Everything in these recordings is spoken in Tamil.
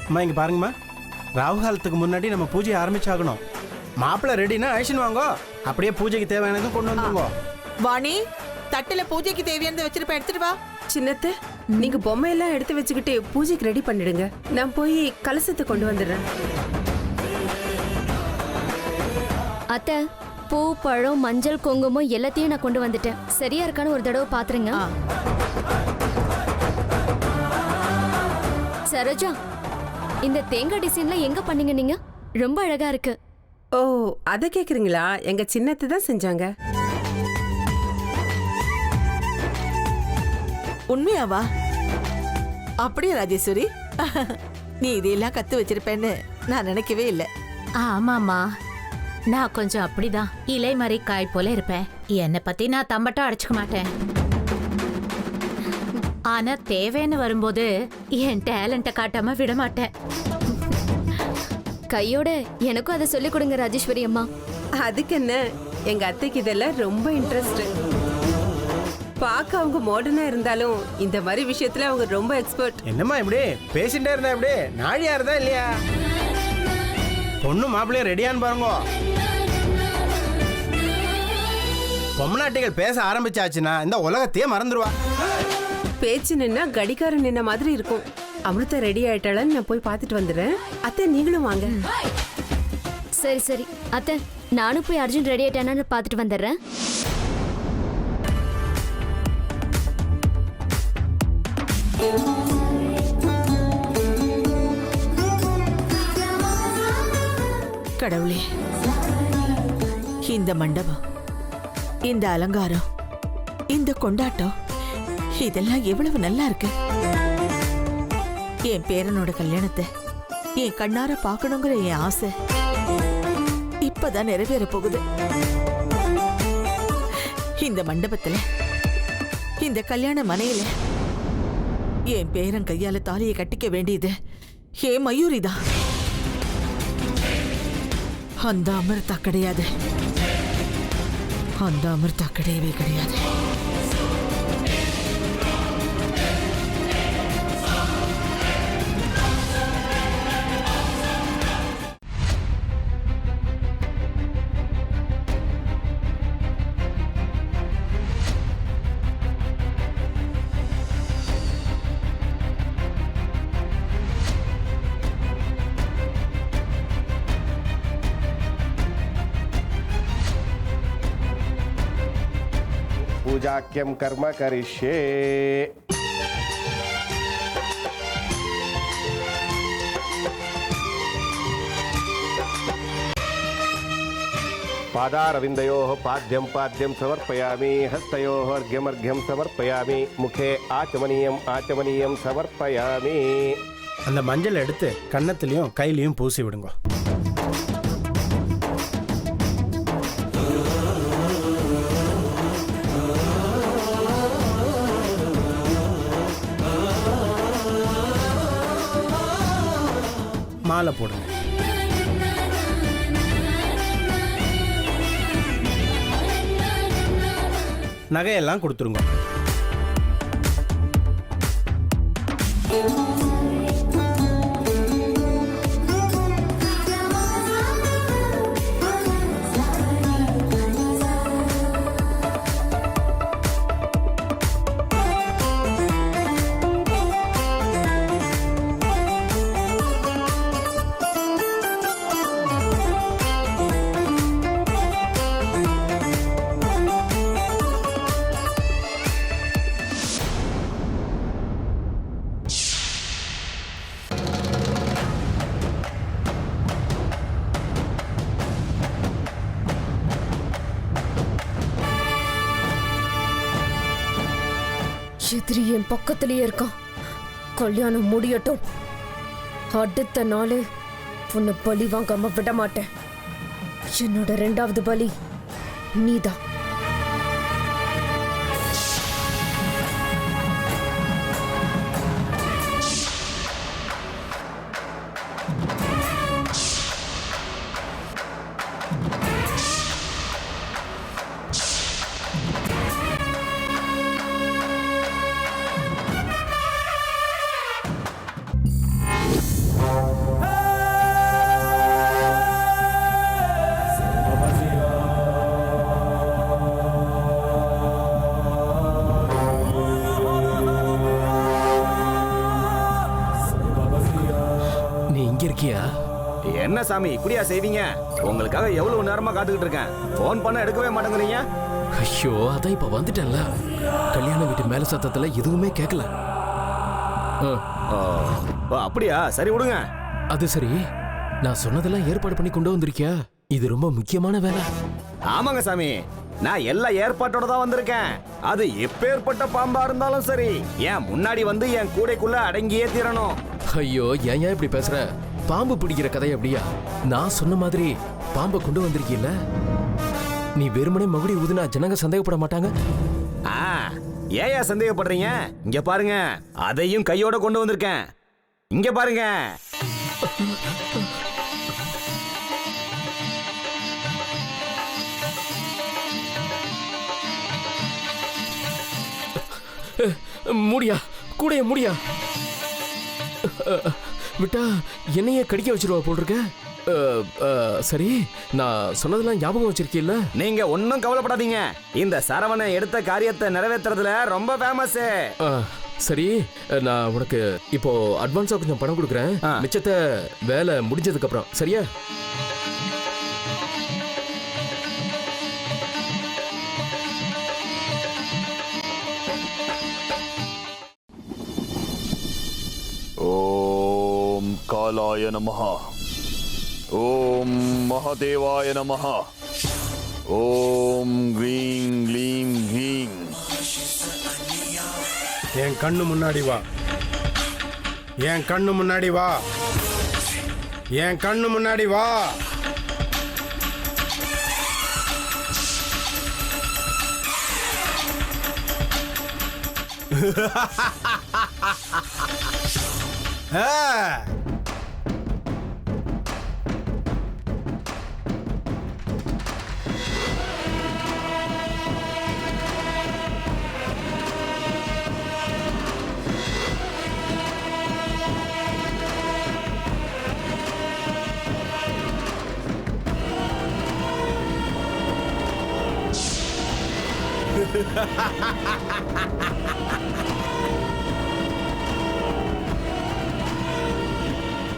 அம்மா இங்கே பாருங்கம்மா, ராகு காலத்துக்கு முன்னாடி நம்ம பூஜை ஆரம்பிச்சாகணும். மாப்பிள்ளை ரெடினா அழிச்சுன்னு வாங்கோ, அப்படியே பூஜைக்கு தேவையானதும் கொண்டு வந்துருங்கோ. வாணி, தட்டுல பூஜைக்கு தேவையானதை வச்சிருப்ப, எடுத்துட்டு வா. சின்னத்தை, நீங்க பொம்மையெல்லாம் எடுத்து வச்சுக்கிட்டு பூஜைக்கு ரெடி பண்ணிடுங்க. நான் போய் கலசத்தை கொண்டு வந்துடுறேன். அத்தை, பூ, பழம், மஞ்சள், குங்குமம் எல்லாத்தையும் நான் கொண்டு வந்துட்டேன். சரியா இருக்கான்னு ஒரு தடவை பாத்துருங்க. சரோஜா, இந்த தேங்காய் டிசைன்ல எங்க பண்ணீங்க நீங்க? ரொம்ப அழகா இருக்கு. ஓ, அத கேக்குறீங்களா? எங்க சின்னத்தை தான் செஞ்சாங்க. உண்மையாவா? அப்படியே ராஜேஸ்வரி, நீ இதையெல்லாம் கத்து வச்சிருப்பேன்னு நான் நினைக்கவே இல்லை. ஆமாமா, நான் கொஞ்சம் அப்படிதான் இலை மாதிரி காய் போல இருப்பேன். என்னை பத்தி நான் தம்பட்டம் அடிச்சுக்க மாட்டேன். ஆனா தேவைன்னு வரும்போது என் டேலண்ட காட்டாம விட மாட்டேன். கையோட எனக்கும் அதை சொல்லிக் கொடுங்க ராஜேஸ்வரி அம்மா. அதுக்கு என்ன, எங்க அத்தைக்கு இதெல்லாம் ரொம்ப இன்ட்ரெஸ்ட். பார்க்க அவங்க மாடர்னா இருந்தாலும் இந்த மாதிரி விஷயத்துல அவங்க ரொம்ப எக்ஸ்பர்ட். என்னம்மா இப்படி பேசிட்டே இருந்தா இப்படி நாழியா இருந்தா இல்லையா? பொண்ணு மாப்பிள்ளைய ரெடியான்னு பாருங்க. பொம்மநாட்டிகள் பேச ஆரம்பிச்சாச்சுன்னா இந்த உலகத்தையே மறந்துடுவா. பேச்சு நின்னா கடிகாரம் நின்ன மாதிரி இருக்கும். அமிர்தா ரெடி ஆயிட்டாளன்னு நான் போய் பார்த்துட்டு வந்துடுறேன். அத்தை, நீங்களும் வாங்க. சரி சரி அத்தை, நானும் போய் அர்ஜுன் ரெடி ஆயிட்டானு பார்த்துட்டு வந்துடுறேன். கடவுளே, இந்த மண்டபம், இந்த அலங்காரம், இந்த கொண்டாட்டம், இதெல்லாம் எவ்வளவு நல்லா இருக்கு. என் பேரனோட கல்யாணத்தை என் கண்ணார பார்க்கணுங்கிற என் ஆசை இப்பதான் நிறைவேற போகுது. இந்த மண்டபத்துல, இந்த கல்யாண மனையில என் பேரன் கையால தாலியை கட்டிக்க வேண்டியது ஏன் மயூரிதான். அந்த அமிர்தா கிடையாது. அந்த அமிர்தா கிடையவே கிடையாது. पूजाक्यं कर्म करिष्ये। पादारविन्दयोः पाद्यं पाद्यं समर्पयामि, हस्तयोः अर्घ्यमर्घ्यं समर्पयामि, मुखे आचमनीयम् आचमनीयं समर्पयामि. அந்த மஞ்சள் எடுத்து கன்னத்திலையும் கையிலையும் பூசி விடுங்க. மாலை போடுங்க. நகையெல்லாம் கொடுத்துருங்க. எதிரி என் பக்கத்திலேயே இருக்கான். கல்யாணம் முடியட்டும். அடுத்த நாள் உன்னை பலி வாங்காம விட மாட்டேன். என்னோட 2வது பலி நீதான். என்ன சாமி இப்படியா செய்வீங்க? உங்களுக்காக எவ்வளவு நேரமா காத்துக்கிட்டு இருக்கேன். போன் பண்ண எடுக்கவே மாட்டேங்கிறீங்க. ஐயோ, அதான் இப்ப வந்துட்டேன்ல. கல்யாண வீட்டு மேல சத்தத்துல எதுவுமே கேட்கல. அப்படியா? சரி விடுங்க. அது சரி, நான் சொன்னதெல்லாம் ஏற்பாடு பண்ணி கொண்டு வந்திருக்கியா? இது ரொம்ப முக்கியமான வேலை. ஆமாங்க சாமி, நான் எல்லா ஏற்பாட்டோட தான் வந்திருக்கேன். அது எப்பேற்பட்ட பாம்பா இருந்தாலும் சரி, என் முன்னாடி வந்து என் கூடைக்குள்ள அடங்கியே தீரணும். ஐயோ, ஏன் இப்படி பேசுற? பாம்பு பிடிக்கிற கதை அப்படியா? நான் சொன்ன மாதிரி பாம்பை கொண்டு வந்திருக்கீல்ல. நீ வெறுமனே மகுடி ஊதுனா ஜனங்க சந்தேகப்பட மாட்டாங்க? ஏயா சந்தேகப்படுறீங்க? இங்க பாருங்க, அதையும் கையோட கொண்டு வந்திருக்கேன். இங்க பாருங்க. முடியா, கூடைய முடியா விட்டா என்னையே கடிக்க வச்சிருவா போல் இருக்க. சரி, நான் சொன்னதெல்லாம் ஞாபகம் வச்சிருக்கீல்ல? நீங்க ஒன்னும் கவலைப்படாதீங்க. இந்த சரவணை எடுத்த காரியத்தை நிறைவேற்றுறதுல ரொம்ப ஃபேமஸ். சரி, நான் உனக்கு இப்போ அட்வான்ஸா கொஞ்சம் பணம் கொடுக்குறேன். மிச்சத்தை வேலை முடிஞ்சதுக்கு அப்புறம், சரியா? ஓம் காலாய நமஹ. ஓம் மகாதேவாய நமஹ. ஓம் க்ரீம் க்ளீம் க்ரீம். என் கண்ணு முன்னாடி வா. என் கண்ணு முன்னாடி வா. என் கண்ணு முன்னாடி வா.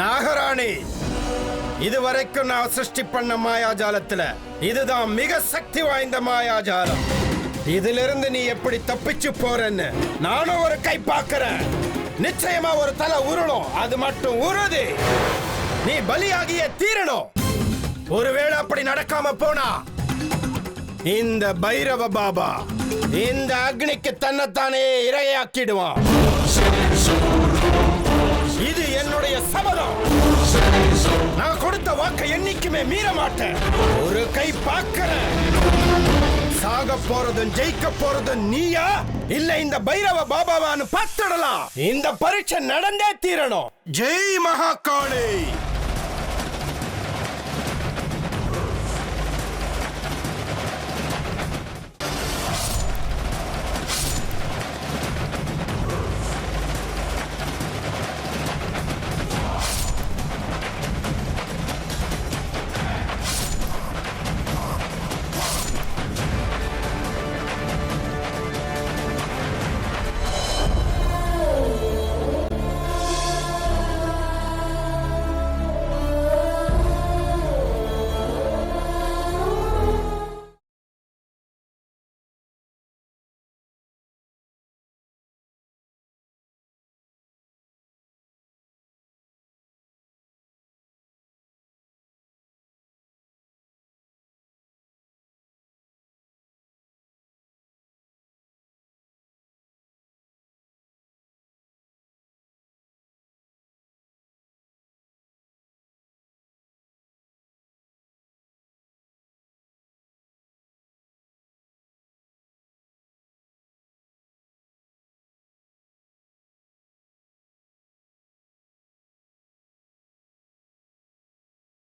நாகராணி, இதுவரைக்கும் நான் சிருஷ்டி பண்ண மாயாஜாலத்துல இதுதான் மிக சக்தி வாய்ந்த மாயாஜாலம். இதிலிருந்து நீ எப்படி தப்பிச்சு போறன்னு நானும் ஒரு கை பார்க்கிறேன். நிச்சயமா ஒரு தலை உருளும். அது மட்டும் உறுதி. நீ பலியாகியே தீரணும். ஒருவேளை அப்படி நடக்காம போனா இந்த பைரவ பாபா இந்த அக்னிக்கு தன்னைத்தானே இரையாக்கிடுவான். இது என்னுடைய சபதம். நான் கொடுத்த வாக்கை என்னைக்குமே மீற மாட்டேன். ஒரு கை பார்க்கிறேன். சாக போறதும் ஜெயிக்க போறதும் நீயா இல்ல இந்த பைரவ பாபாவான்னு பார்த்துடலாம். இந்த பரீட்சை நடந்தே தீரணும். ஜெய் மகாகாளி.